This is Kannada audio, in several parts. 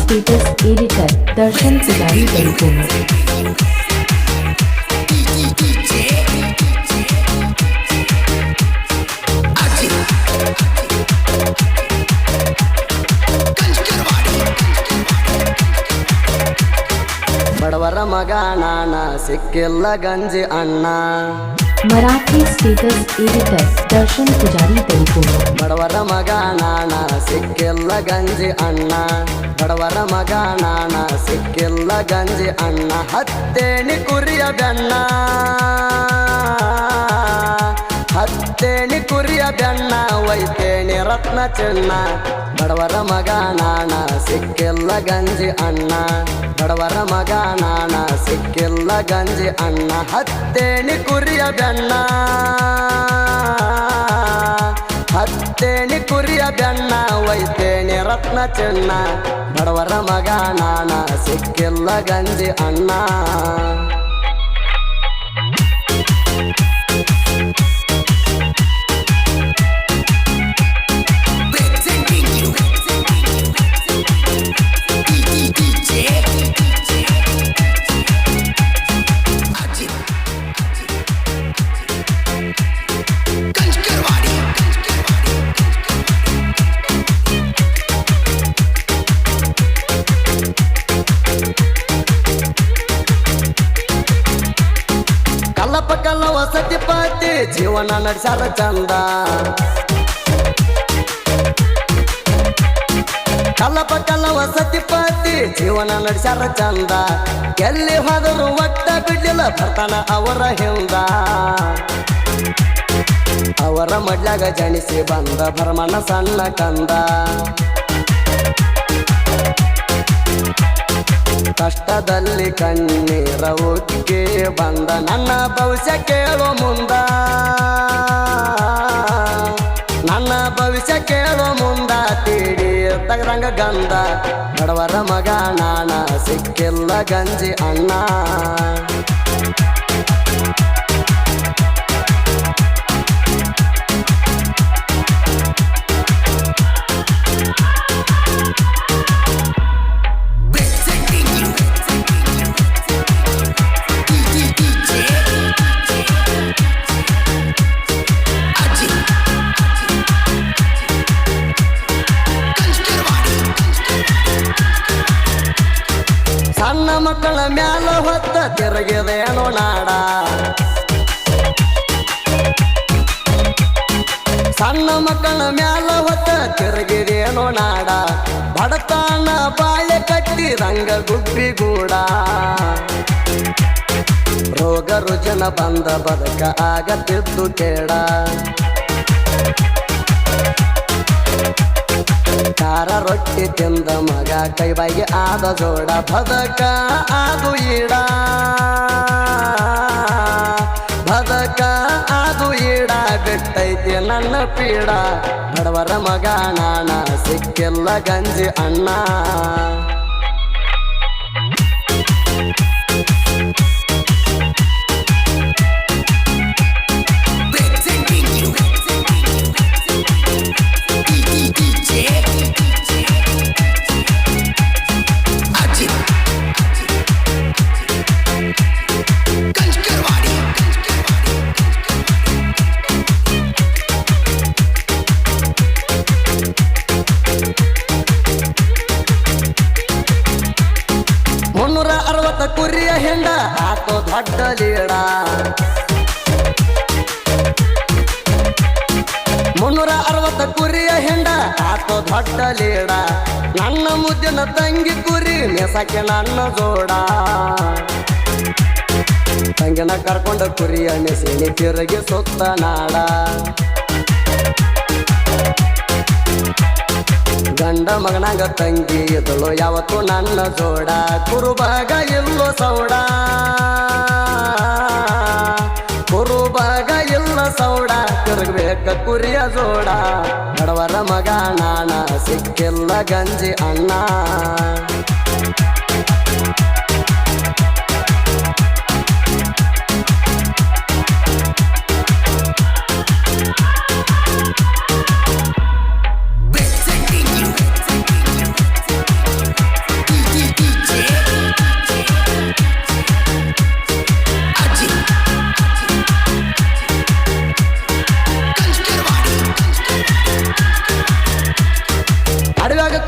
Status editor Darshan Pujari Belakuru. ಬಡವರ ಮಗ ನಾನ ಸಿಕ್ಕಿಲ್ಲ ಗಂಜಿ ಅಣ್ಣ. Marathi status editor Darshan Pujari Belakuru. ಬಡವರ ಮಗ ನಾನ ಸಿಕ್ಕಿಲ್ಲ ಗಂಜಿ ಅಣ್ಣ. ಬಡವರ ಮಗ ನಾನ ಸಿಕ್ಕಿಲ್ಲ ಗಂಜಿ ಅಣ್ಣ. ಹತ್ತೇಣಿ ಕುರಿಯ ಬೆಣ್ಣ, ಹತ್ತೇಣಿ ಕುರಿಯ ಬೆಣ್ಣ, ಒಯ್ತೇಣಿ ರತ್ನ ಚಿನ್ನ. ಬಡವರ ಮಗ ನಾನ ಸಿಕ್ಕಿಲ್ಲ ಗಂಜಿ ಅಣ್ಣ. ಬಡವರ ಮಗ ನಾನ ಸಿಕ್ಕಿಲ್ಲ ಗಂಜಿ ಅಣ್ಣ. ಹತ್ತೇಣಿ ಕುರಿಯ ಬೆಣ್ಣ, ಹತ್ತೇಣಿ ಕುರಿಯ ಬೆಣ್ಣ, ಒಯ್ತೇಣಿ ರತ್ನ ಚಿನ್ನ. ಬಡವರ ಮಗ ನಾನ ಸಿಕ್ಕಿಲ್ಲ ಗಂಜಿ ಅಣ್ಣ. ಕಲ್ಲ ವಸತಿ ಪತಿ ಜೀವನ ನಡೆಸಾರ ಚಂದ. ಕಲ್ಲ ವಸತಿ ಪತಿ ಜೀವನ ನಡೆಸಾರ ಚಂದ. ಎಲ್ಲಿ ಹೋದರು ಒಟ್ಟ ಬಿಡ್ಲಿಲ್ಲ ಬರ್ತಾನ ಅವರ ಹಿಂದ. ಅವರ ಮಡ್ಲಾಗ ಜನಿಸಿ ಬಂದ ಭರಮನ ಸಣ್ಣ ಕಂದ. ಕಷ್ಟದಲ್ಲಿ ಕಣ್ಣೀರ ಉಕ್ಕಿ ಬಂದ ನನ್ನ ಭವಿಷ್ಯ ಕೇಳೋ ಮುಂದ. ನನ್ನ ಭವಿಷ್ಯ ಕೇಳೋ ಮುಂದ ತೀಡಿ ತಗರಂಗ ಗಂಧ. ಬಡವರ ಮಗ ನಾನ ಸಿಕ್ಕಿಲ್ಲ ಗಂಜಿ ಅಣ್ಣ. ಸಣ್ಣ ಮಕ್ಕಳ ಮ್ಯಾಲ ಹೊತ್ತ ತಿರುಗಿದೇನೋ ನಾಡ. ಸಣ್ಣ ಮಕ್ಕಳ ಮ್ಯಾಲ ಹೊತ್ತ ತಿರುಗಿದೇನೋ ನಾಡ. ಬಡತನ ಬಾಳೆ ಕಟ್ಟಿ ರಂಗ ಗುಬ್ಬಿಗೂಡ. ರೋಗ ರುಜಿನ ಬಂದ ಬದುಕ ಆಗತ್ತಿದ್ದು ಕೇಡ. ಖಾರ ರೊಟ್ಟಿ ತಿಂದ ಮಗ ಕೈ ಬಾಯಿಗೆ ಆದ ಜೋಡ. ಬದಕ ಆದು ಈಡ, ಬದಕ ಆದು ಈಡ, ಬಿಟ್ಟೈತಿ ನನ್ನ ಪೀಡ. ಬಡವರ ಮಗ ನಾನ ಸಿಕ್ಕಿಲ್ಲ ಗಂಜಿ ಅಣ್ಣ. ಕುರಿಯ ಹೆಂಡ ಆತೋ ದೊಡ್ಡ ಲೀಡ. 360 ಕುರಿಯ ಹೆಂಡ ಆತೋ ದೊಡ್ಡ ಲೀಡ. ನನ್ನ ಮುದ್ದಿನ ತಂಗಿ ಕುರಿ ಮೇಸಕ್ಕೆ ನನ್ನ ಜೋಡ. ತಂಗಿನ ಕರ್ಕೊಂಡ ಕುರಿಯ ನೆಸಿನಿ ತಿರುಗಿ ಸುತ್ತ ನಾಡ. ಗಂಡ ಮಗನಾಗ ತಂಗಿ ಎದಳು ಯಾವತ್ತು ನನ್ನ ಜೋಡ. ಕುರುಬಾಗ ಇಲ್ಲೋ ಸೌಡ, ಕುರುಬಾಗ ಇಲ್ಲ ಸೌಡ, ತಿರುಗಬೇಕ ಕುರಿಯ ಜೋಡ. ಬಡವರ ಮಗ ನಾನ ಸಿಕ್ಕಿಲ್ಲ ಗಂಜಿ ಅಣ್ಣ.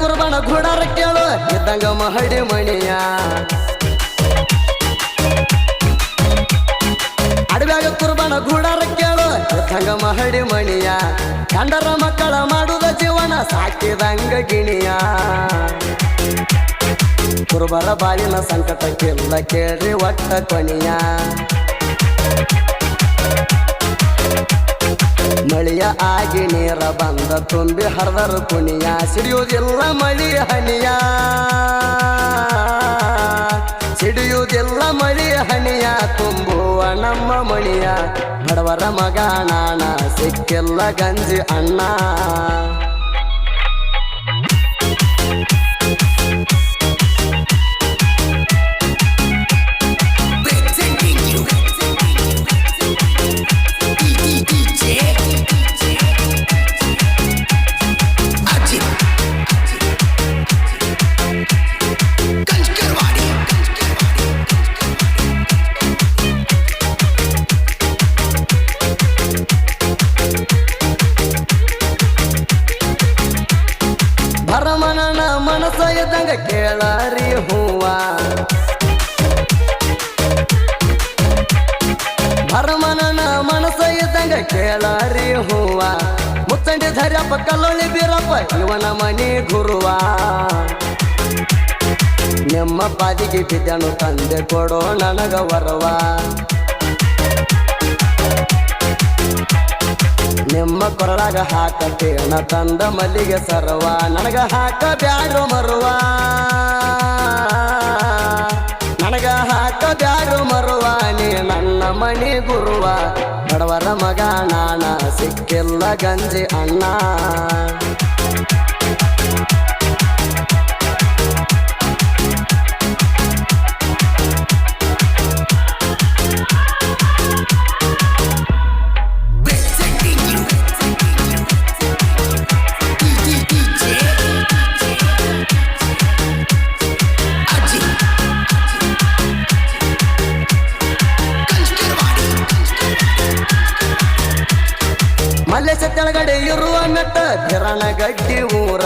ಕುರ್ಬಾನ ಗುಡಾರ ಕೇಳು ಇದ್ದಂಗ ಮಹಡಿ ಮಣಿಯ ಅಡವ್ಯಾಗ ಕುರ್ಬಾನ ಗುಡಾರ ಕೇಳು ಇದ್ದಂಗ ಮಹಡಿ ಮಣಿಯ ಗಂಡರ ಮಕ್ಕಳ ಮಾಡುದ ಜೀವನ ಸಾಕಿದಂಗ ಗಿಣಿಯ ಕುರುಬರ ಬಾಳಿನ ಸಂಕಟಕ್ಕಿಲ್ಲ ಕೇಳ್ರಿ ಒಟ್ಟ ಕೊನೆಯ ಮಳಿಯ ಆಗಿ ನೀರ ಬಂದ ತುಂಬಿ ಹರಿದರು ಕುಣಿಯ ಸಿಡಿಯುವುದಿಲ್ಲ ಮಳಿ ಹನಿಯ ಸಿಡಿಯುವುದಿಲ್ಲ ಮಳಿ ಹನಿಯ ತುಂಬುವ ನಮ್ಮ ಮಣಿಯ ಬಡವರ ಮಗ ನಾಣ ಸಿಕ್ಕಿಲ್ಲ ಗಂಜಿ ಅಣ್ಣ ಭರಮನನ ಮನಸ್ಸ ಇದ್ದಂಗ ಕೇಳರಿ ಹೂವ ಭರಮನನ ಮನಸ್ಸ ಇದ್ದಂಗ ಕೇಳರಿ ಹೂವ ಮುತ್ತಂಡಿ ಧರ್ಯಪ್ಪ ಕಲ್ಲೊಳ್ಳಿ ಬೀರಪ್ಪ ಇವನ ಮನಿ ಗುರುವ ನಿಮ್ಮ ಪಾದಿಗೆ ಬಿದ್ದನು ತಂದೆ ಕೊಡೋ ನನಗ ವರವ ನಿಮ್ಮ ಕೊರಳಾಗ ಹಾಕತೇನ ತಂದ ಮಲ್ಲಿಗೆ ಸರವ ನನಗ ಹಾಕ ಬ್ಯಾರು ಮರುವ ನನಗ ಹಾಕ ಬ್ಯಾರು ಮರುವ ನೀ ನನ್ನ ಮಣಿ ಗುರುವ ಬಡವರ ಮಗ ನಾಣ ಸಿಕ್ಕಿಲ್ಲ ಗಂಜಿ ಅಣ್ಣ ಮಲ್ಲೇಶ ತೆಳಗಡೆ ಇರುವ ಮೆಟ್ಟ ಗಿರಣಗಡ್ಡಿ ಊರ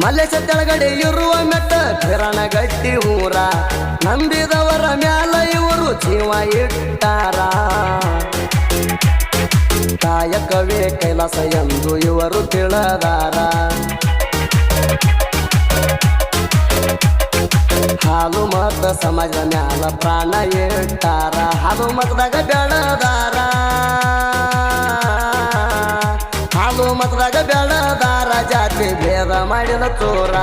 ಮಲ್ಲೇಶ ತೆಳಗಡೆ ಇರುವ ಮೆಟ್ಟ ಗಿರಣಗಡ್ಡಿ ಊರ ನಂಬಿದವರ ಮ್ಯಾಲ ಇವರು ಜೀವ ಇಟ್ಟಾರ ಕಾಯಕವೇ ಕೈಲಾಸ ಎಂದು ಇವರು ತಿಳಿದಾರ ಹಾಲು ಮತ ಸಮಾಜದ ಮ್ಯಾಲ ಪ್ರಾಣ ಇಟ್ಟಾರ ಹಾಲು ಮತದಾಗ ಬೆಳದಾರ ಹಾಲು ಮತದಾಗ ಬೆಳದಾರ ಜಾತಿ ಭೇದ ಮಾಡಿದ ಚೋರ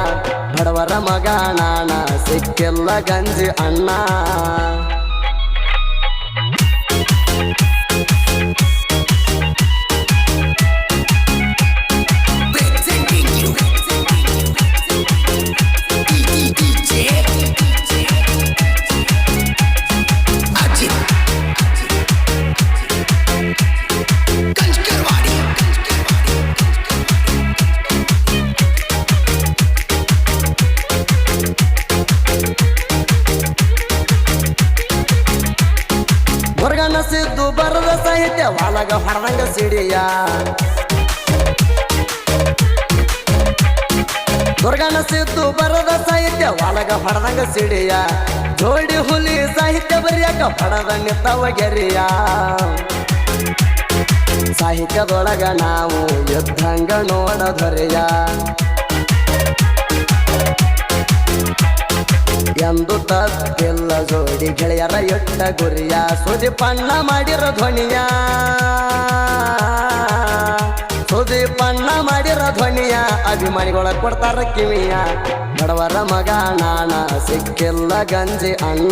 ಬಡವರ ಮಗ ನಾಣ ಸಿಕ್ಕಿಲ್ಲ ಗಂಜಿ ಅಣ್ಣ ಸಿದ್ದು ಬರದ ಸಾಹಿತ್ಯ ಒಳಗ ಹೊರದಂಗ ಸಿಡಿಯ ದುರ್ಗನ ಸಿದ್ದು ಬರದ ಸಾಹಿತ್ಯ ಒಳಗ ಹೊರದಂಗ ಸಿಡಿಯ ಜೋಡಿ ಹುಲಿ ಸಾಹಿತ್ಯ ಬರಿಯಾಕ ಪಡದ ನಿತ್ತವ ಗೆರಿಯ ಸಾಹಿತ್ಯದೊಳಗ ನಾವು ಯುದ್ಧಂಗ ನೋಡ ದೊರೆಯ ಎಂದು ತಪ್ಪಿಲ್ಲ ಜೋಡಿ ಗೆಳೆಯರ ಎಟ್ಟ ಗುರಿಯ ಸುದೀಪಣ್ಣ ಮಾಡಿರ ಧ್ವನಿಯ ಸುದೀಪಣ್ಣ ಮಾಡಿರ ಧ್ವನಿಯ ಅಭಿಮಾನಿಗಳ ಕೊಡ್ತಾರ ಕಿವಿಯ ಬಡವರ ಮಗ ನಾಣ ಸಿಕ್ಕಿಲ್ಲ ಗಂಜಿ ಅಣ್ಣ